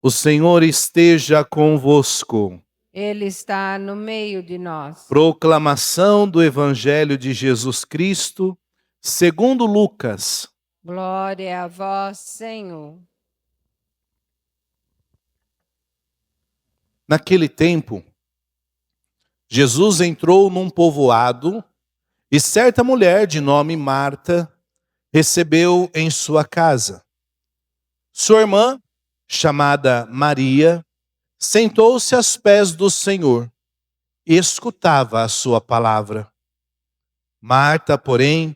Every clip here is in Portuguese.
O Senhor esteja convosco. Ele está no meio de nós. Proclamação do Evangelho de Jesus Cristo, segundo Lucas. Glória a vós, Senhor. Naquele tempo, Jesus entrou num povoado e certa mulher de nome Marta recebeu em sua casa. Sua irmã, chamada Maria, sentou-se aos pés do Senhor e escutava a sua palavra. Marta, porém,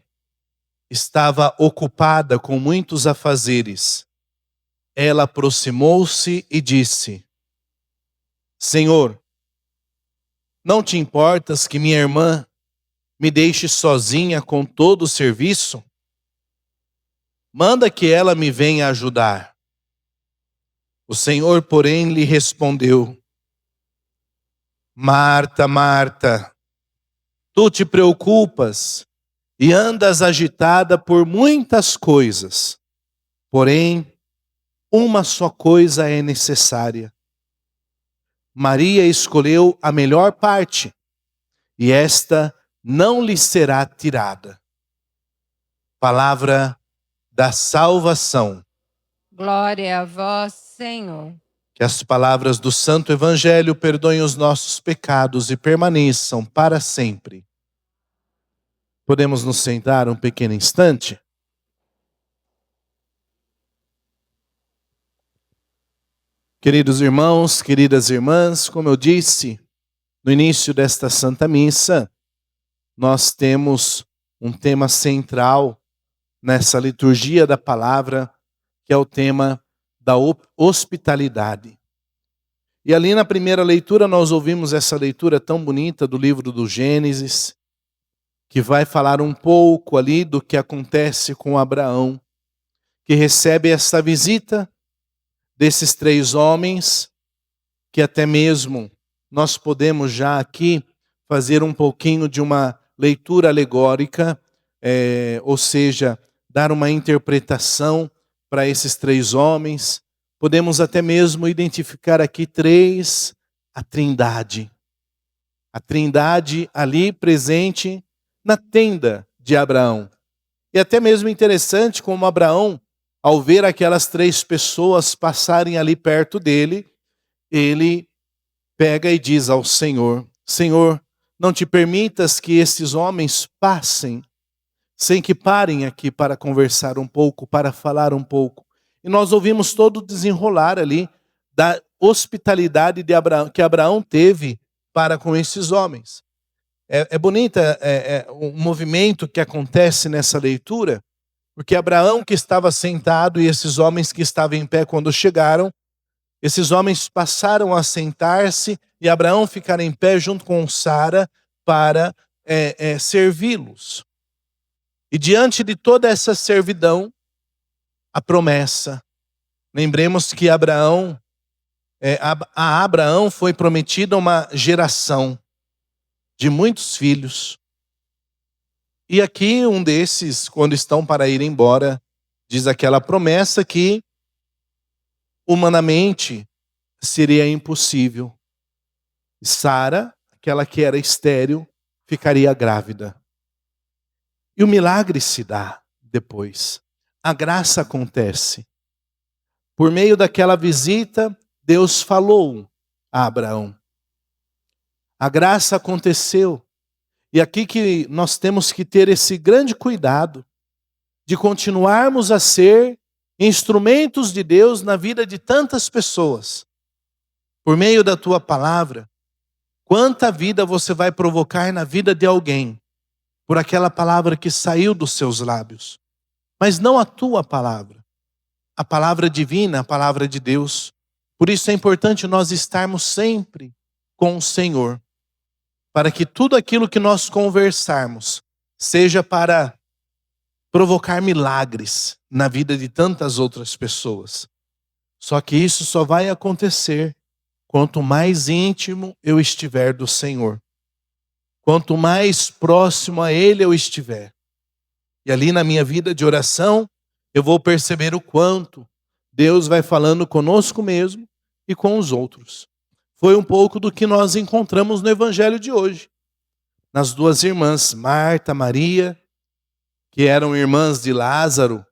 estava ocupada com muitos afazeres. Ela aproximou-se e disse: Senhor, não te importas que minha irmã me deixe sozinha com todo o serviço? Manda que ela me venha ajudar. O Senhor, porém, lhe respondeu: Marta, Marta, tu te preocupas e andas agitada por muitas coisas. Porém, uma só coisa é necessária. Maria escolheu a melhor parte, e esta não lhe será tirada. Palavra da salvação. Glória a vós, Senhor. Que as palavras do Santo Evangelho perdoem os nossos pecados e permaneçam para sempre. Podemos nos sentar um pequeno instante? Queridos irmãos, queridas irmãs, como eu disse no início desta Santa Missa, nós temos um tema central nessa liturgia da palavra, que é o tema da hospitalidade. E ali na primeira leitura nós ouvimos essa leitura tão bonita do livro do Gênesis, que vai falar um pouco ali do que acontece com Abraão, que recebe essa visita desses três homens, que até mesmo nós podemos já aqui fazer um pouquinho de uma leitura alegórica, ou seja, dar uma interpretação para esses três homens. Podemos até mesmo identificar aqui a Trindade. A Trindade ali presente na tenda de Abraão. E até mesmo interessante como Abraão, ao ver aquelas três pessoas passarem ali perto dele, ele pega e diz ao Senhor: Senhor, não te permitas que esses homens passem sem que parem aqui para conversar um pouco, para falar um pouco. E nós ouvimos todo o desenrolar ali da hospitalidade de Abraão, que Abraão teve para com esses homens. É bonita o movimento que acontece nessa leitura, porque Abraão que estava sentado e esses homens que estavam em pé quando chegaram, esses homens passaram a sentar-se e Abraão ficar em pé junto com Sara para servi-los. E diante de toda essa servidão, a promessa. Lembremos que a Abraão foi prometida uma geração de muitos filhos. E aqui um desses, quando estão para ir embora, diz aquela promessa que humanamente seria impossível. Sara, aquela que era estéril, ficaria grávida. E o milagre se dá depois. A graça acontece. Por meio daquela visita, Deus falou a Abraão. A graça aconteceu. E aqui que nós temos que ter esse grande cuidado de continuarmos a ser instrumentos de Deus na vida de tantas pessoas. Por meio da tua palavra, quanta vida você vai provocar na vida de alguém por aquela palavra que saiu dos seus lábios. Mas não a tua palavra. A palavra divina, a palavra de Deus. Por isso é importante nós estarmos sempre com o Senhor, para que tudo aquilo que nós conversarmos seja para provocar milagres na vida de tantas outras pessoas. Só que isso só vai acontecer quanto mais íntimo eu estiver do Senhor. Quanto mais próximo a Ele eu estiver. E ali na minha vida de oração, eu vou perceber o quanto Deus vai falando conosco mesmo e com os outros. Foi um pouco do que nós encontramos no evangelho de hoje. Nas duas irmãs, Marta, Maria, que eram irmãs de Lázaro.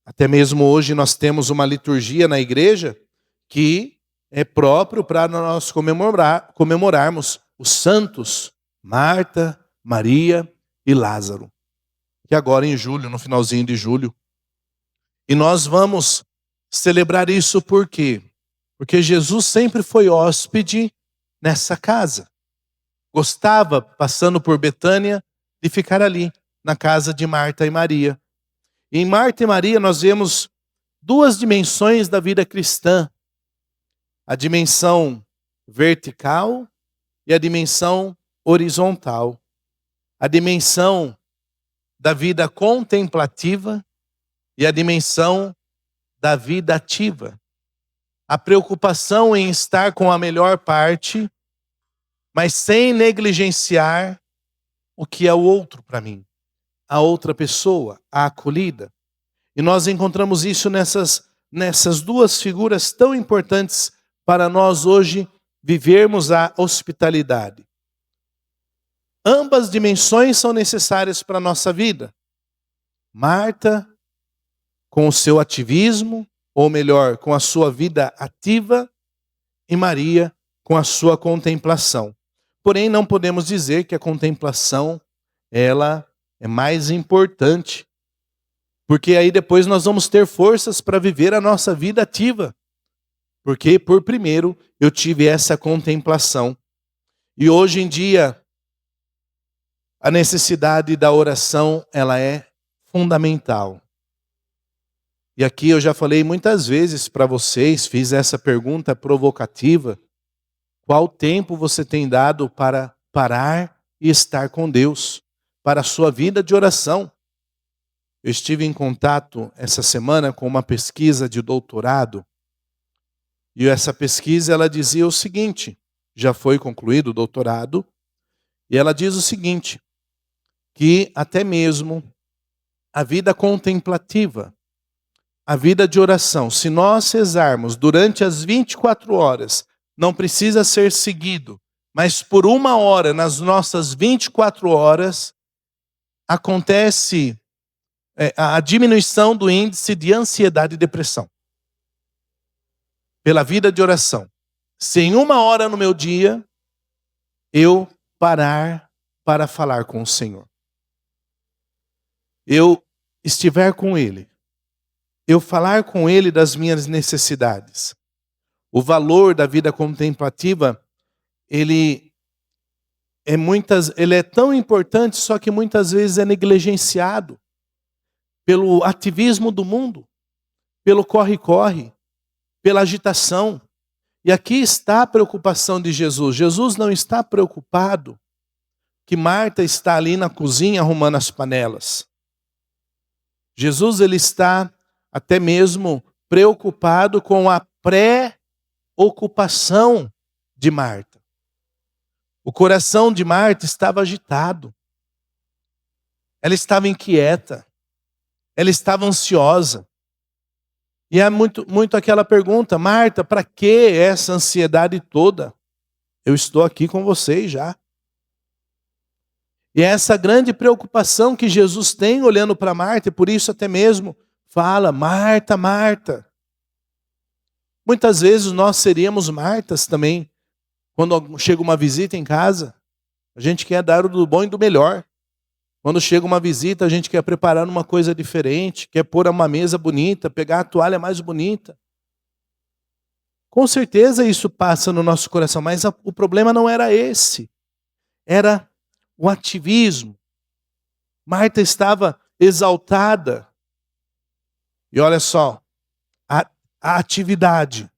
Até mesmo hoje nós temos uma liturgia na igreja que é próprio para nós comemorarmos os santos, Marta, Maria e Lázaro. Que agora em julho, no finalzinho de julho. E nós vamos celebrar isso por quê? Porque Jesus sempre foi hóspede nessa casa. Gostava, passando por Betânia, de ficar ali, na casa de Marta e Maria. E em Marta e Maria nós vemos duas dimensões da vida cristã. A dimensão vertical e a dimensão horizontal. A dimensão da vida contemplativa e a dimensão da vida ativa. A preocupação em estar com a melhor parte, mas sem negligenciar o que é o outro para mim. A outra pessoa, a acolhida. E nós encontramos isso nessas duas figuras tão importantes para nós hoje vivermos a hospitalidade. Ambas dimensões são necessárias para a nossa vida. Marta, com o seu ativismo, ou melhor, com a sua vida ativa, e Maria, com a sua contemplação. Porém, não podemos dizer que a contemplação, ela é mais importante, porque aí depois nós vamos ter forças para viver a nossa vida ativa. Porque, por primeiro, eu tive essa contemplação. E hoje em dia, a necessidade da oração, ela é fundamental. E aqui eu já falei muitas vezes para vocês, fiz essa pergunta provocativa. Qual tempo você tem dado para parar e estar com Deus? Para a sua vida de oração? Eu estive em contato essa semana com uma pesquisa de doutorado. E essa pesquisa, ela dizia o seguinte, já foi concluído o doutorado, e ela diz o seguinte, que até mesmo a vida contemplativa, a vida de oração, se nós rezarmos durante as 24 horas, não precisa ser seguido, mas por 1 hora nas nossas 24 horas, acontece a diminuição do índice de ansiedade e depressão. Pela vida de oração. Se em 1 hora no meu dia, eu parar para falar com o Senhor. Eu estiver com Ele. Eu falar com Ele das minhas necessidades. O valor da vida contemplativa, ele é tão importante, só que muitas vezes é negligenciado pelo ativismo do mundo, pelo corre-corre, pela agitação. E aqui está a preocupação de Jesus. Jesus não está preocupado que Marta está ali na cozinha arrumando as panelas. Jesus, ele está até mesmo preocupado com a pré-ocupação de Marta. O coração de Marta estava agitado. Ela estava inquieta. Ela estava ansiosa. E é muito aquela pergunta, Marta, para que essa ansiedade toda? Eu estou aqui com vocês já. E é essa grande preocupação que Jesus tem olhando para Marta, e por isso até mesmo fala, Marta, Marta. Muitas vezes nós seríamos Martas também, quando chega uma visita em casa, a gente quer dar o do bom e do melhor. Quando chega uma visita, a gente quer preparar uma coisa diferente, quer pôr uma mesa bonita, pegar a toalha mais bonita. Com certeza isso passa no nosso coração, mas o problema não era esse. Era o ativismo. Marta estava exaltada. E olha só, a atividade.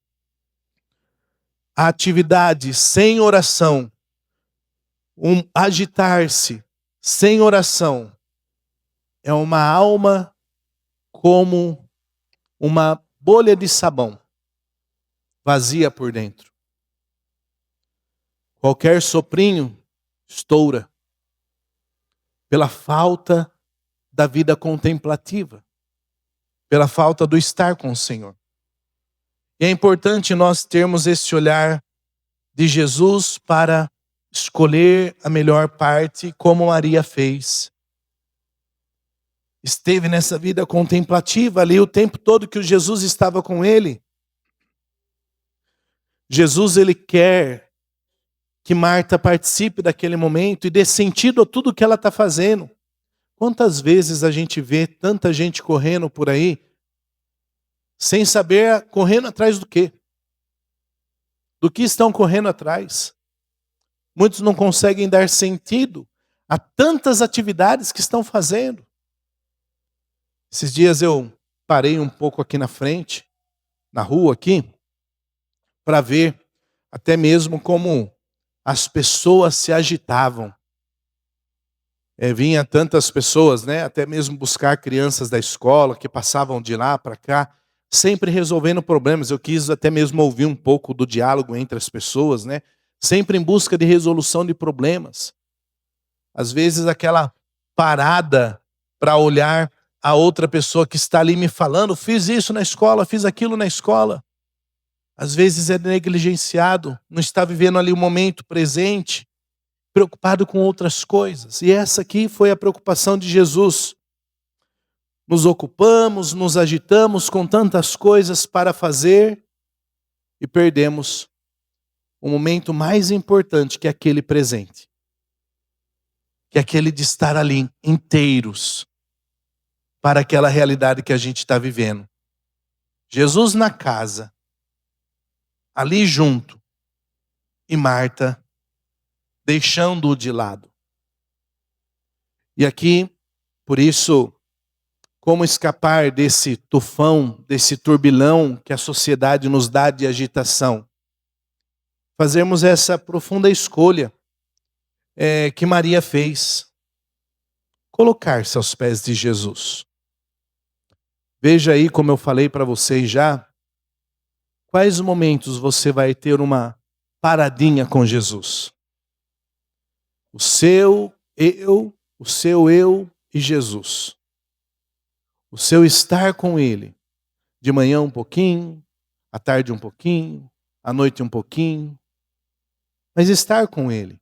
A atividade sem oração, agitar-se, sem oração, é uma alma como uma bolha de sabão, vazia por dentro. Qualquer soprinho estoura, pela falta da vida contemplativa, pela falta do estar com o Senhor. E é importante nós termos esse olhar de Jesus para escolher a melhor parte, como Maria fez. Esteve nessa vida contemplativa ali o tempo todo que o Jesus estava com ele. Jesus, ele quer que Marta participe daquele momento e dê sentido a tudo que ela está fazendo. Quantas vezes a gente vê tanta gente correndo por aí, sem saber correndo atrás do quê? Do que estão correndo atrás? Muitos não conseguem dar sentido a tantas atividades que estão fazendo. Esses dias eu parei um pouco aqui na frente, na rua aqui, para ver até mesmo como as pessoas se agitavam. Vinha tantas pessoas, né, até mesmo buscar crianças da escola que passavam de lá para cá, sempre resolvendo problemas. Eu quis até mesmo ouvir um pouco do diálogo entre as pessoas, né, sempre em busca de resolução de problemas. Às vezes aquela parada para olhar a outra pessoa que está ali me falando, fiz isso na escola, fiz aquilo na escola. Às vezes é negligenciado, não está vivendo ali o momento presente, preocupado com outras coisas. E essa aqui foi a preocupação de Jesus. Nos ocupamos, nos agitamos com tantas coisas para fazer e perdemos o momento mais importante, que é aquele presente. Que é aquele de estar ali inteiros para aquela realidade que a gente está vivendo. Jesus na casa, ali junto, e Marta deixando-o de lado. E aqui, por isso, como escapar desse tufão, desse turbilhão que a sociedade nos dá de agitação? Fazermos essa profunda escolha que Maria fez. Colocar-se aos pés de Jesus. Veja aí, como eu falei para vocês já, quais momentos você vai ter uma paradinha com Jesus. O seu eu e Jesus. O seu estar com Ele. De manhã um pouquinho, à tarde um pouquinho, à noite um pouquinho. Mas estar com Ele.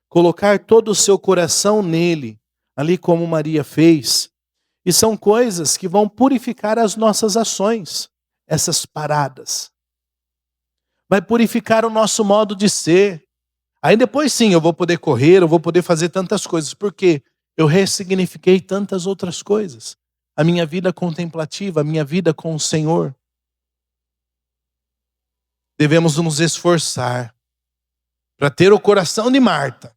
Colocar todo o seu coração nele, ali como Maria fez. E são coisas que vão purificar as nossas ações, essas paradas. Vai purificar o nosso modo de ser. Aí depois sim, eu vou poder correr, eu vou poder fazer tantas coisas, porque eu ressignifiquei tantas outras coisas. A minha vida contemplativa, a minha vida com o Senhor. Devemos nos esforçar para ter o coração de Marta,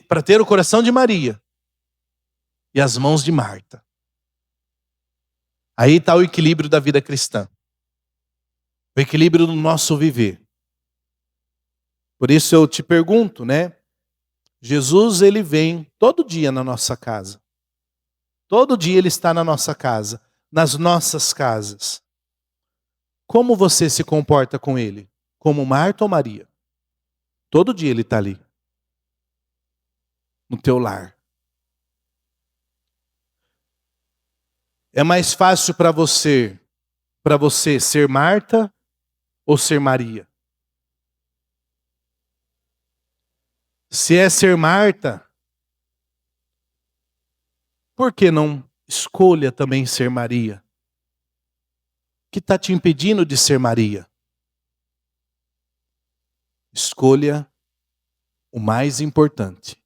para ter o coração de Maria e as mãos de Marta. Aí está o equilíbrio da vida cristã. O equilíbrio do nosso viver. Por isso eu te pergunto, né? Jesus, ele vem todo dia na nossa casa. Todo dia ele está na nossa casa, nas nossas casas. Como você se comporta com ele? Como Marta ou Maria? Todo dia ele está ali. No teu lar. É mais fácil para você ser Marta ou ser Maria? Se é ser Marta, por que não escolha também ser Maria? O que está te impedindo de ser Maria? Escolha o mais importante.